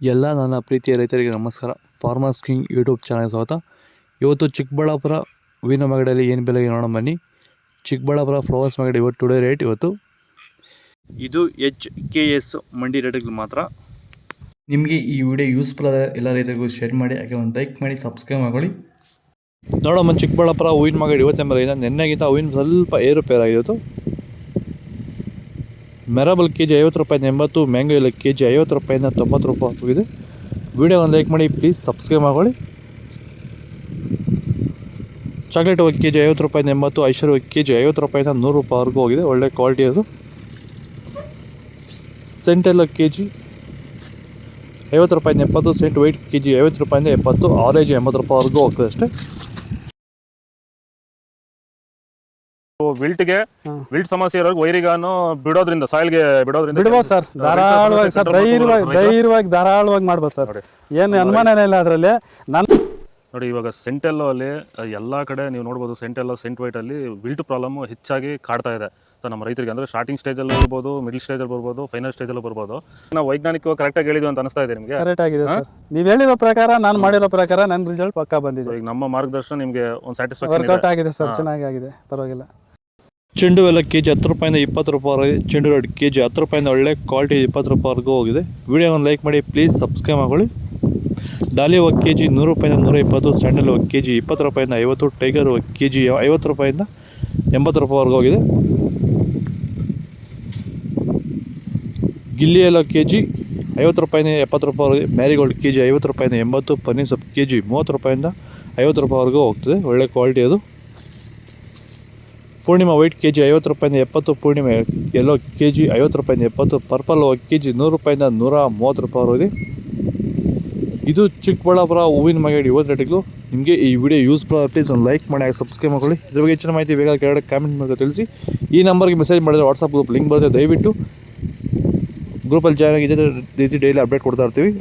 ಎಲ್ಲ ನನ್ನ ಪ್ರೀತಿಯ ರೈತರಿಗೆ ನಮಸ್ಕಾರ. ಫಾರ್ಮರ್ಸ್ ಕಿಂಗ್ ಯೂಟ್ಯೂಬ್ ಚಾನಲ್ ಸ್ವಾಗತ. ಇವತ್ತು ಚಿಕ್ಕಬಳ್ಳಾಪುರ ಹೂವಿನ ಮಾರ್ಕೆಟಲ್ಲಿ ಏನು ಬೆಲೆಗೆ ನೋಡೋಣ ಬನ್ನಿ. ಚಿಕ್ಕಬಳ್ಳಾಪುರ ಫ್ಲವರ್ಸ್ ಮಾರ್ಕೆಟ್ ಇವತ್ತು ಟುಡೇ ರೇಟ್ ಇವತ್ತು ಇದು HKS ಮಂಡಿ ರೇಟ್ಗಳು ಮಾತ್ರ. ನಿಮಗೆ ಈ ವಿಡಿಯೋ ಯೂಸ್ಫುಲ್ ಆದ ಎಲ್ಲ ರೈತರಿಗೂ ಶೇರ್ ಮಾಡಿ, ಹಾಗೆ ಒಂದು ಲೈಕ್ ಮಾಡಿ, ಸಬ್ಸ್ಕ್ರೈಬ್ ಮಾಡ್ಕೊಳ್ಳಿ. ನೋಡಮ್ಮ, ಚಿಕ್ಕಬಳ್ಳಾಪುರ ಹೂವಿನ ಮಾರ್ಕೆಟ್ ಇವತ್ತೆಂಬ ನೆನ್ನೆಗಿಂತ ಹೂವಿನ ಸ್ವಲ್ಪ ಏರುಪೇರಾಗಿತ್ತು. ಮೆರಬಲ್ ಕೆಜಿ 50 ರೂಪಾಯಿಂದ 80, ಮ್ಯಾಂಗೋ ಎಲ್ಲ ಕೆಜಿ 50 ರೂಪಾಯಿಂದ 90 ರೂಪಾಯಿ ಹೋಗಿದೆ. ವಿಡಿಯೋ ಒಂದು ಲೈಕ್ ಮಾಡಿ, ಪ್ಲೀಸ್ ಸಬ್ಸ್ಕ್ರೈಬ್ ಮಾಡ್ಕೊಳ್ಳಿ. ಚಾಕ್ಲೇಟ್ ಹೋಗಿ ಕೆಜಿ 50 ರೂಪಾಯಿಂದ 80, ಐಶ್ವರ್ಯ ಹೋಗಿ ಕೆಜಿ 50 ರೂಪಾಯಿಂದ 100 ರೂಪಾಯಿವರೆಗೂ ಹೋಗಿದೆ. ಒಳ್ಳೆ ಕ್ವಾಲಿಟಿ ಅದು. ಸೆಂಟ್ ಎಲ್ಲ ಕೆಜಿ 50 ರೂಪಾಯಿಂದ 70, ಸೆಂಟ್ ವೈಟ್ ಕೆಜಿ 50 ರೂಪಾಯಿಂದ 70, ಆರೆಂಜ್ 80 ರೂಪಾಯಿವರೆಗೂ ಹೋಗ್ತದೆ ಅಷ್ಟೇ. ವಿಲ್ಟ್ ಸಮಸ್ಯೆ ಇರೋರಿಗೆ ವೈರಿಗಾನು ಬಿಡೋದ್ರಿಂದ ಸಾಯಿಲ್ಗೆ ಬಿಡ್ಬೋದು ಸರ್. ಧಾರಾಳವಾಗಿ ಸರ್, ಧೈರ್ಯವಾಗಿ ಧಾರಾಳವಾಗಿ ಮಾಡ್ಬೋದು ಸರ್. ಏನು ಅನುಮಾನನೇ ಇಲ್ಲ ಅದರಲ್ಲಿ. ನೋಡಿ, ಇವಾಗ ಸೆಂಟೆಲ್ಲೋ ಅಲ್ಲಿ ಎಲ್ಲ ಕಡೆ ನೀವು ನೋಡ್ಬೋದು, ಸೆಂಟೆಲ್ಲೋ ಸೆಂಟ್ ವೈಟ್ ಅಲ್ಲಿ ವಿಲ್ಟ್ ಪ್ರಾಬ್ಲಮ್ ಹೆಚ್ಚಾಗಿ ಕಾಡ್ತಾ ಇದೆ. ಸೊ ನಮ್ಮ ರೈತರಿಗೆ ಅಂದ್ರೆ ಸ್ಟಾರ್ಟಿಂಗ್ ಸ್ಟೇಜಲ್ಲಿ ಬರ್ಬೋದು, ಮಿಡಲ್ ಸ್ಟೇಜಲ್ಲಿ ಬರ್ಬೋದು, ಫೈನಲ್ ಸ್ಟೇಜಲ್ಲಿ ಬರ್ಬೋದು. ನಾವು ವೈಜ್ಞಾನಿಕವಾಗಿ ಕರೆಕ್ಟಾಗಿ ಹೇಳಿದ್ವಿ ಅಂತ ಅನಿಸ್ತಾ ಇದೆ ನಿಮಗೆ? ಕರೆಕ್ಟ್ ಆಗಿದೆ ಸರ್. ನೀವು ಹೇಳಿರೋ ಪ್ರಕಾರ, ನಾನು ಮಾಡಿರೋ ಪ್ರಕಾರ ನನ್ನ ರಿಸಲ್ಟ್ ಪಕ್ಕಾ ಬಂದಿದೆ. ಈಗ ನಮ್ಮ ಮಾರ್ಗದರ್ಶನ ನಿಮಗೆ ಒಂದು ಸ್ಯಾಟಿಸ್ಫ್ಯಾಕ್ಷನ್ ವರ್ಕೌಟ್ ಆಗಿದೆ ಸರ್, ಚೆನ್ನಾಗಿ ಆಗಿದೆ, ಪರವಾಗಿಲ್ಲ. ಚೆಂಡು ಎಲ್ಲ ಕೆಜಿ 10 ರೂಪಾಯಿಂದ 20 ರೂಪಾಯಿ. ಚೆಂಡು ರೆಡ್ ಕೆಜಿ 10 ರೂಪಾಯಿಂದ ಒಳ್ಳೆ ಕ್ವಾಲಿಟಿ 20 ರೂಪಾಯಿವರೆಗೂ ಹೋಗಿದೆ. ವಿಡಿಯೋ ಒಂದು ಲೈಕ್ ಮಾಡಿ, ಪ್ಲೀಸ್ ಸಬ್ಸ್ಕ್ರೈಬ್ ಮಾಡ್ಕೊಳ್ಳಿ. ಡಾಲಿ ಹೋಗಿ ಕೆಜಿ 100 ರೂಪಾಯಿಂದ 120, ಸ್ಯಾಂಡಲ್ ಹೋಗಿ ಕೆಜಿ 20 ರೂಪಾಯಿಂದ 50, ಟೈಗರ್ ಹೋಗಿ ಕೆಜಿ 50 ರೂಪಾಯಿಂದ 80 ರೂಪಾಯಿವರೆಗೂ ಹೋಗಿದೆ. ಗಿಲ್ಲಿ ಎಲ್ಲ ಕೆಜಿ 50 ರೂಪಾಯಿಂದ 70 ರೂಪಾಯಿ. ಮ್ಯಾರಿಗೋಲ್ಡ್ ಕೆಜಿ 50 ರೂಪಾಯಿಂದ 80, ಪನ್ನೀರ್ ಸೊಪ್ಪು ಕೆಜಿ 30 ರೂಪಾಯಿಂದ 50 ರೂಪಾಯಿವರೆಗೂ ಹೋಗ್ತದೆ. ಒಳ್ಳೆ ಕ್ವಾಲಿಟಿ ಅದು. ಪೂರ್ಣಿಮಾ ವೈಟ್ ಕೆಜಿ 50 ರೂಪಾಯಿಂದ 70, ಪೂರ್ಣಿಮಾ ಎಲ್ಲೋ ಕೆಜಿ 50 ರೂಪಾಯಿಂದ 70, ಪರ್ಪಲ್ ಕೆಜಿ 100 ರೂಪಾಯಿಂದ 130 ರೂಪಾಯಿ. ಇದು ಚಿಕ್ಕಬಳ್ಳಾಪುರ ಹೂವಿನ ಮಾರ್ಕೆಟ್ ಇವತ್ತು ರೇಟ್ಗಳು. ನಿಮಗೆ ಈ ವಿಡಿಯೋ ಯೂಸ್ಫುಲ್ ಆಗಿ ಪ್ಲೀಸ್ ಒಂದು ಲೈಕ್ ಮಾಡಿ, ಹಾಗೆ ಸಬ್ಸ್ಕ್ರೈಬ್ ಮಾಡ್ಕೊಳ್ಳಿ. ಇದ್ರ ಬಗ್ಗೆ ಹೆಚ್ಚಿನ ಮಾಹಿತಿ ಬೇಕಾದ ಕೆಳಗಡೆ ಕಾಮೆಂಟ್ ಮೂಲಕ ತಿಳಿಸಿ. ಈ ನಂಬರ್ಗೆ ಮೆಸೇಜ್ ಮಾಡಿದರೆ ವಾಟ್ಸಪ್ ಗ್ರೂಪ್ ಲಿಂಕ್ ಬರುತ್ತೆ, ದಯವಿಟ್ಟು ಗ್ರೂಪಲ್ಲಿ ಜಾಯ್ನ್ ಆಗಿ ಇದೇ ರೀತಿ ಡೈಲಿ ಅಪ್ಡೇಟ್ ಕೊಡ್ತಾ ಇರ್ತೀವಿ.